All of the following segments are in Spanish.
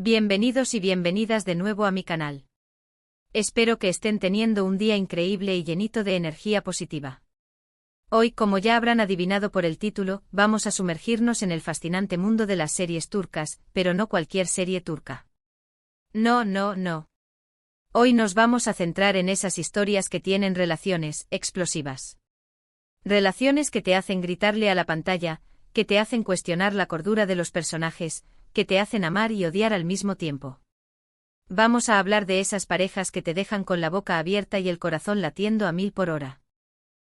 Bienvenidos y bienvenidas de nuevo a mi canal. Espero que estén teniendo un día increíble y llenito de energía positiva. Hoy, como ya habrán adivinado por el título, vamos a sumergirnos en el fascinante mundo de las series turcas, pero no cualquier serie turca. No. Hoy nos vamos a centrar en esas historias que tienen relaciones explosivas. Relaciones que te hacen gritarle a la pantalla, que te hacen cuestionar la cordura de los personajes, que te hacen amar y odiar al mismo tiempo. Vamos a hablar de esas parejas que te dejan con la boca abierta y el corazón latiendo a 1000 por hora.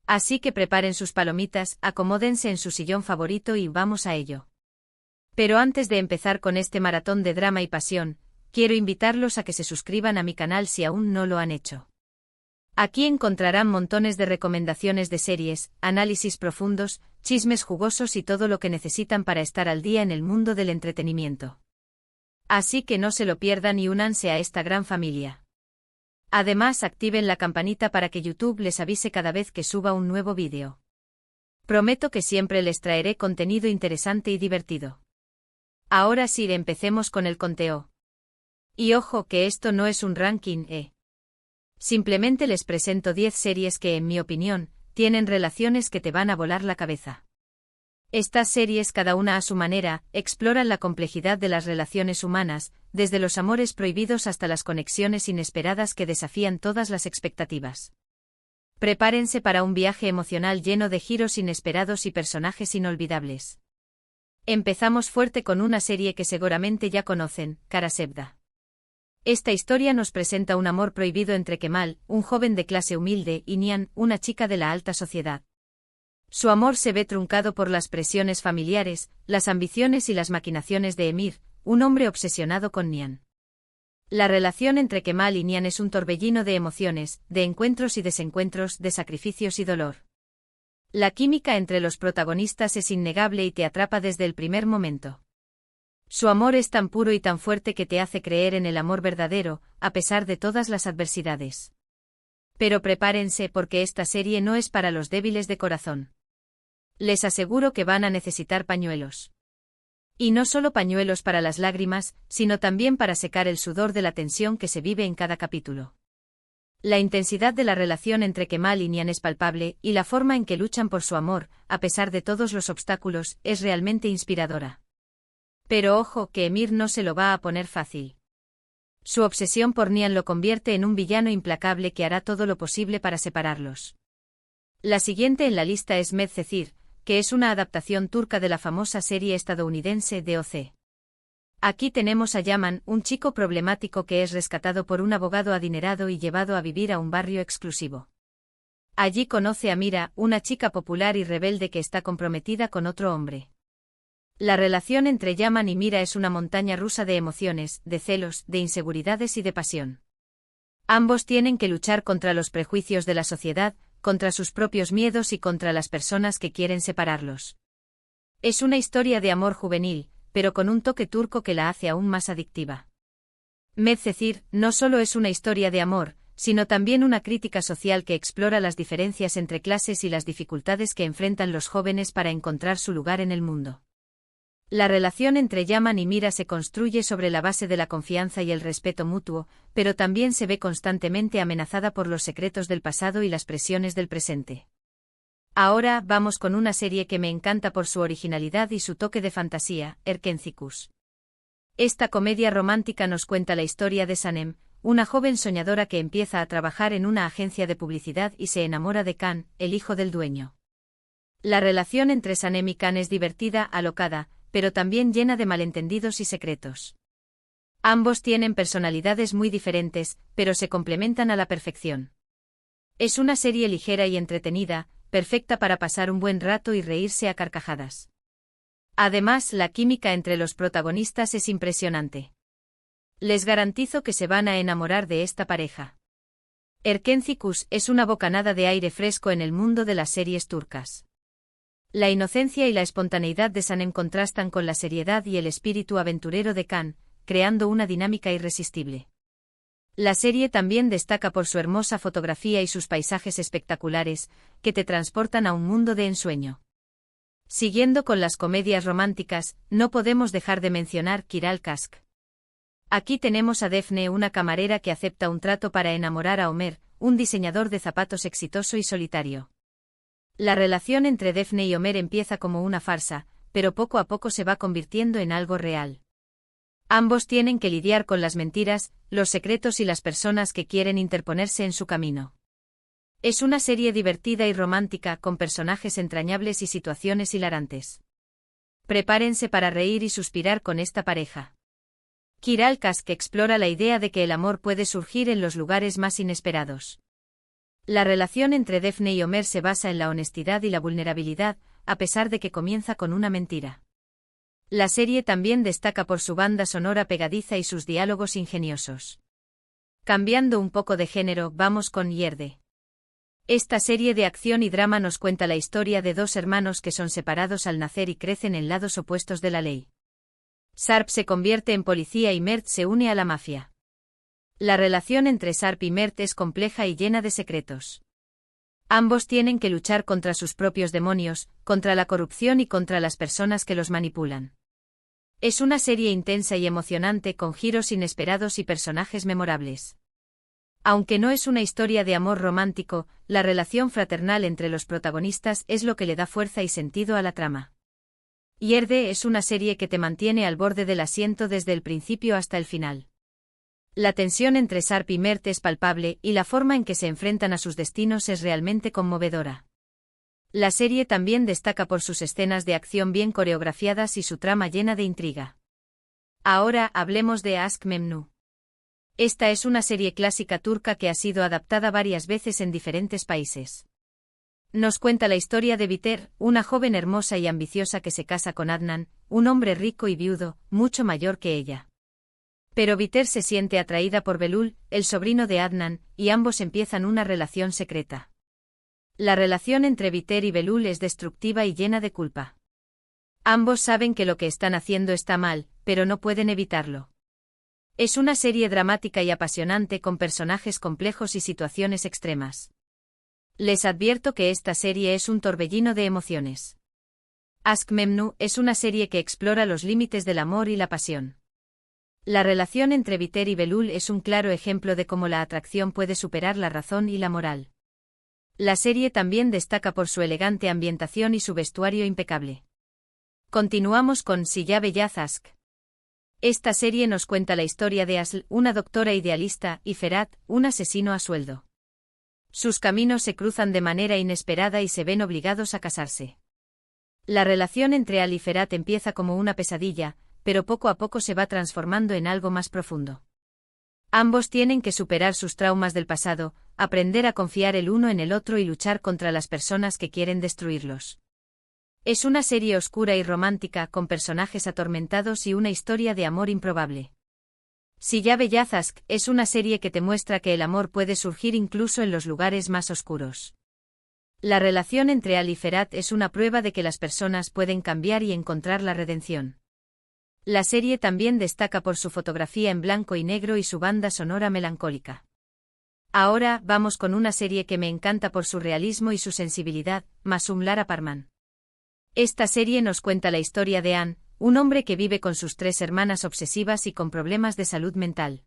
Así que preparen sus palomitas, acomódense en su sillón favorito y vamos a ello. Pero antes de empezar con este maratón de drama y pasión, quiero invitarlos a que se suscriban a mi canal si aún no lo han hecho. Aquí encontrarán montones de recomendaciones de series, análisis profundos, chismes jugosos y todo lo que necesitan para estar al día en el mundo del entretenimiento. Así que no se lo pierdan y únanse a esta gran familia. Además, activen la campanita para que YouTube les avise cada vez que suba un nuevo vídeo. Prometo que siempre les traeré contenido interesante y divertido. Ahora sí, empecemos con el conteo. Y ojo que esto no es un ranking, Simplemente les presento 10 series que, en mi opinión, tienen relaciones que te van a volar la cabeza. Estas series, cada una a su manera, exploran la complejidad de las relaciones humanas, desde los amores prohibidos hasta las conexiones inesperadas que desafían todas las expectativas. Prepárense para un viaje emocional lleno de giros inesperados y personajes inolvidables. Empezamos fuerte con una serie que seguramente ya conocen, Karasevda. Esta historia nos presenta un amor prohibido entre Kemal, un joven de clase humilde, y Nihan, una chica de la alta sociedad. Su amor se ve truncado por las presiones familiares, las ambiciones y las maquinaciones de Emir, un hombre obsesionado con Nihan. La relación entre Kemal y Nihan es un torbellino de emociones, de encuentros y desencuentros, de sacrificios y dolor. La química entre los protagonistas es innegable y te atrapa desde el primer momento. Su amor es tan puro y tan fuerte que te hace creer en el amor verdadero, a pesar de todas las adversidades. Pero prepárense porque esta serie no es para los débiles de corazón. Les aseguro que van a necesitar pañuelos. Y no solo pañuelos para las lágrimas, sino también para secar el sudor de la tensión que se vive en cada capítulo. La intensidad de la relación entre Kemal y Nihan es palpable, y la forma en que luchan por su amor, a pesar de todos los obstáculos, es realmente inspiradora. Pero ojo que Emir no se lo va a poner fácil. Su obsesión por Nihan lo convierte en un villano implacable que hará todo lo posible para separarlos. La siguiente en la lista es Medcezir, que es una adaptación turca de la famosa serie estadounidense DOC. Aquí tenemos a Yaman, un chico problemático que es rescatado por un abogado adinerado y llevado a vivir a un barrio exclusivo. Allí conoce a Mira, una chica popular y rebelde que está comprometida con otro hombre. La relación entre Yaman y Mira es una montaña rusa de emociones, de celos, de inseguridades y de pasión. Ambos tienen que luchar contra los prejuicios de la sociedad, contra sus propios miedos y contra las personas que quieren separarlos. Es una historia de amor juvenil, pero con un toque turco que la hace aún más adictiva. Medcezir no solo es una historia de amor, sino también una crítica social que explora las diferencias entre clases y las dificultades que enfrentan los jóvenes para encontrar su lugar en el mundo. La relación entre Yaman y Mira se construye sobre la base de la confianza y el respeto mutuo, pero también se ve constantemente amenazada por los secretos del pasado y las presiones del presente. Ahora vamos con una serie que me encanta por su originalidad y su toque de fantasía, Erkencikus. Esta comedia romántica nos cuenta la historia de Sanem, una joven soñadora que empieza a trabajar en una agencia de publicidad y se enamora de Kan, el hijo del dueño. La relación entre Sanem y Kan es divertida, alocada, pero también llena de malentendidos y secretos. Ambos tienen personalidades muy diferentes, pero se complementan a la perfección. Es una serie ligera y entretenida, perfecta para pasar un buen rato y reírse a carcajadas. Además, la química entre los protagonistas es impresionante. Les garantizo que se van a enamorar de esta pareja. Erkencikus es una bocanada de aire fresco en el mundo de las series turcas. La inocencia y la espontaneidad de Sanem contrastan con la seriedad y el espíritu aventurero de Kan, creando una dinámica irresistible. La serie también destaca por su hermosa fotografía y sus paisajes espectaculares, que te transportan a un mundo de ensueño. Siguiendo con las comedias románticas, no podemos dejar de mencionar Kiral Kask. Aquí tenemos a Daphne, una camarera que acepta un trato para enamorar a Homer, un diseñador de zapatos exitoso y solitario. La relación entre Daphne y Homer empieza como una farsa, pero poco a poco se va convirtiendo en algo real. Ambos tienen que lidiar con las mentiras, los secretos y las personas que quieren interponerse en su camino. Es una serie divertida y romántica con personajes entrañables y situaciones hilarantes. Prepárense para reír y suspirar con esta pareja. Kiral Kask explora la idea de que el amor puede surgir en los lugares más inesperados. La relación entre Daphne y Homer se basa en la honestidad y la vulnerabilidad, a pesar de que comienza con una mentira. La serie también destaca por su banda sonora pegadiza y sus diálogos ingeniosos. Cambiando un poco de género, vamos con Yerde. Esta serie de acción y drama nos cuenta la historia de dos hermanos que son separados al nacer y crecen en lados opuestos de la ley. Sharp se convierte en policía y Mert se une a la mafia. La relación entre Sharp y Mert es compleja y llena de secretos. Ambos tienen que luchar contra sus propios demonios, contra la corrupción y contra las personas que los manipulan. Es una serie intensa y emocionante con giros inesperados y personajes memorables. Aunque no es una historia de amor romántico, la relación fraternal entre los protagonistas es lo que le da fuerza y sentido a la trama. Yerde es una serie que te mantiene al borde del asiento desde el principio hasta el final. La tensión entre Sharp y Mert es palpable y la forma en que se enfrentan a sus destinos es realmente conmovedora. La serie también destaca por sus escenas de acción bien coreografiadas y su trama llena de intriga. Ahora hablemos de Aşk Memnu. Esta es una serie clásica turca que ha sido adaptada varias veces en diferentes países. Nos cuenta la historia de Biter, una joven hermosa y ambiciosa que se casa con Adnan, un hombre rico y viudo, mucho mayor que ella. Pero Biter se siente atraída por Belul, el sobrino de Adnan, y ambos empiezan una relación secreta. La relación entre Biter y Belul es destructiva y llena de culpa. Ambos saben que lo que están haciendo está mal, pero no pueden evitarlo. Es una serie dramática y apasionante con personajes complejos y situaciones extremas. Les advierto que esta serie es un torbellino de emociones. Aşk Memnu es una serie que explora los límites del amor y la pasión. La relación entre Biter y Belul es un claro ejemplo de cómo la atracción puede superar la razón y la moral. La serie también destaca por su elegante ambientación y su vestuario impecable. Continuamos con Siyah Beyaz Aşk. Esta serie nos cuenta la historia de Asl, una doctora idealista, y Ferhat, un asesino a sueldo. Sus caminos se cruzan de manera inesperada y se ven obligados a casarse. La relación entre Al y Ferhat empieza como una pesadilla, pero poco a poco se va transformando en algo más profundo. Ambos tienen que superar sus traumas del pasado, aprender a confiar el uno en el otro y luchar contra las personas que quieren destruirlos. Es una serie oscura y romántica con personajes atormentados y una historia de amor improbable. Siyah Beyaz Aşk es una serie que te muestra que el amor puede surgir incluso en los lugares más oscuros. La relación entre Al y Ferhat es una prueba de que las personas pueden cambiar y encontrar la redención. La serie también destaca por su fotografía en blanco y negro y su banda sonora melancólica. Ahora vamos con una serie que me encanta por su realismo y su sensibilidad, Masumlar Apartman. Esta serie nos cuenta la historia de An, un hombre que vive con sus 3 hermanas obsesivas y con problemas de salud mental.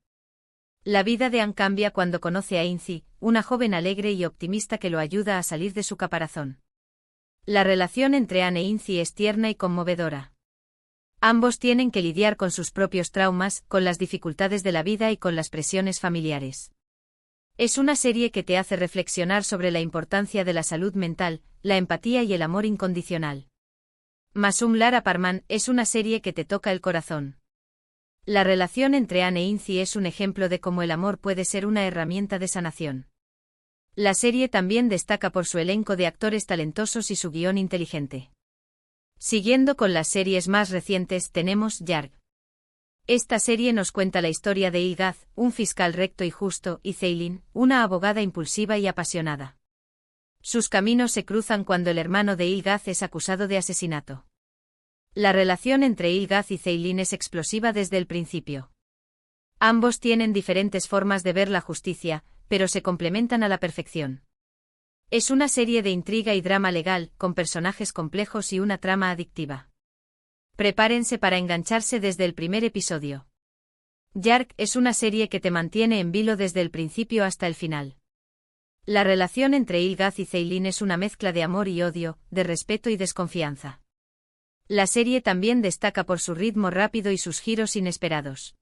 La vida de An cambia cuando conoce a Inci, una joven alegre y optimista que lo ayuda a salir de su caparazón. La relación entre An e Inci es tierna y conmovedora. Ambos tienen que lidiar con sus propios traumas, con las dificultades de la vida y con las presiones familiares. Es una serie que te hace reflexionar sobre la importancia de la salud mental, la empatía y el amor incondicional. Masumlar Apartman es una serie que te toca el corazón. La relación entre An e Inci es un ejemplo de cómo el amor puede ser una herramienta de sanación. La serie también destaca por su elenco de actores talentosos y su guión inteligente. Siguiendo con las series más recientes tenemos Yarg. Esta serie nos cuenta la historia de Ilgaz, un fiscal recto y justo, y Ceylin, una abogada impulsiva y apasionada. Sus caminos se cruzan cuando el hermano de Ilgaz es acusado de asesinato. La relación entre Ilgaz y Ceylin es explosiva desde el principio. Ambos tienen diferentes formas de ver la justicia, pero se complementan a la perfección. Es una serie de intriga y drama legal, con personajes complejos y una trama adictiva. Prepárense para engancharse desde el primer episodio. Yark es una serie que te mantiene en vilo desde el principio hasta el final. La relación entre Ilgaz y Ceylin es una mezcla de amor y odio, de respeto y desconfianza. La serie también destaca por su ritmo rápido y sus giros inesperados.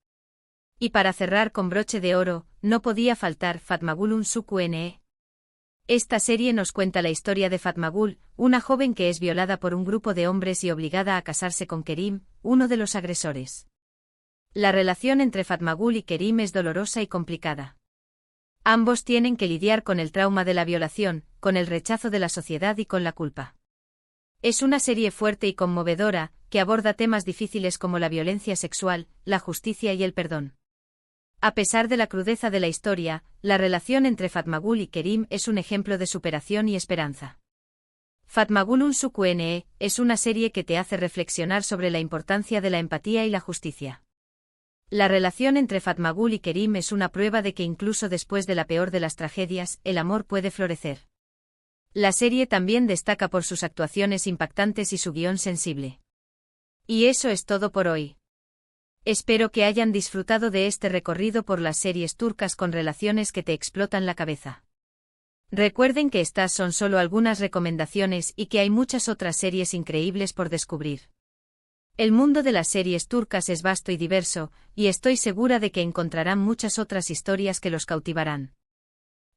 Y para cerrar con broche de oro, no podía faltar Fatmagul Unsuku-Ne. Esta serie nos cuenta la historia de Fatmagul, una joven que es violada por un grupo de hombres y obligada a casarse con Kerim, uno de los agresores. La relación entre Fatmagul y Kerim es dolorosa y complicada. Ambos tienen que lidiar con el trauma de la violación, con el rechazo de la sociedad y con la culpa. Es una serie fuerte y conmovedora, que aborda temas difíciles como la violencia sexual, la justicia y el perdón. A pesar de la crudeza de la historia, la relación entre Fatmagul y Kerim es un ejemplo de superación y esperanza. Fatmagul Unsuku-Ne es una serie que te hace reflexionar sobre la importancia de la empatía y la justicia. La relación entre Fatmagul y Kerim es una prueba de que incluso después de la peor de las tragedias, el amor puede florecer. La serie también destaca por sus actuaciones impactantes y su guión sensible. Y eso es todo por hoy. Espero que hayan disfrutado de este recorrido por las series turcas con relaciones que te explotan la cabeza. Recuerden que estas son solo algunas recomendaciones y que hay muchas otras series increíbles por descubrir. El mundo de las series turcas es vasto y diverso, y estoy segura de que encontrarán muchas otras historias que los cautivarán.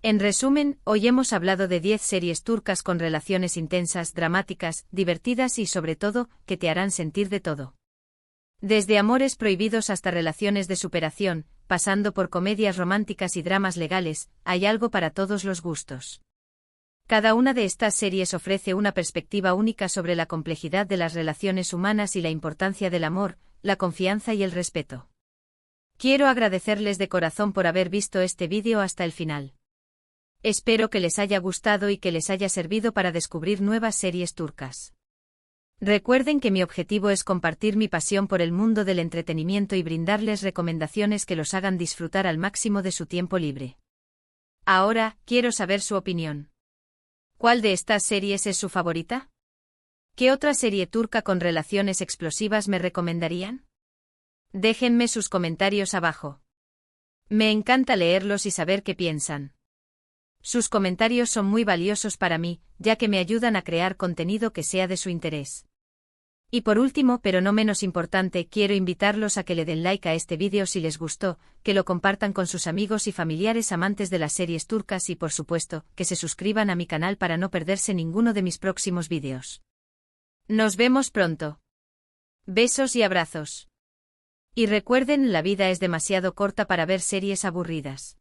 En resumen, hoy hemos hablado de 10 series turcas con relaciones intensas, dramáticas, divertidas y sobre todo, que te harán sentir de todo. Desde amores prohibidos hasta relaciones de superación, pasando por comedias románticas y dramas legales, hay algo para todos los gustos. Cada una de estas series ofrece una perspectiva única sobre la complejidad de las relaciones humanas y la importancia del amor, la confianza y el respeto. Quiero agradecerles de corazón por haber visto este vídeo hasta el final. Espero que les haya gustado y que les haya servido para descubrir nuevas series turcas. Recuerden que mi objetivo es compartir mi pasión por el mundo del entretenimiento y brindarles recomendaciones que los hagan disfrutar al máximo de su tiempo libre. Ahora, quiero saber su opinión. ¿Cuál de estas series es su favorita? ¿Qué otra serie turca con relaciones explosivas me recomendarían? Déjenme sus comentarios abajo. Me encanta leerlos y saber qué piensan. Sus comentarios son muy valiosos para mí, ya que me ayudan a crear contenido que sea de su interés. Y por último, pero no menos importante, quiero invitarlos a que le den like a este vídeo si les gustó, que lo compartan con sus amigos y familiares amantes de las series turcas y por supuesto, que se suscriban a mi canal para no perderse ninguno de mis próximos vídeos. Nos vemos pronto. Besos y abrazos. Y recuerden, la vida es demasiado corta para ver series aburridas.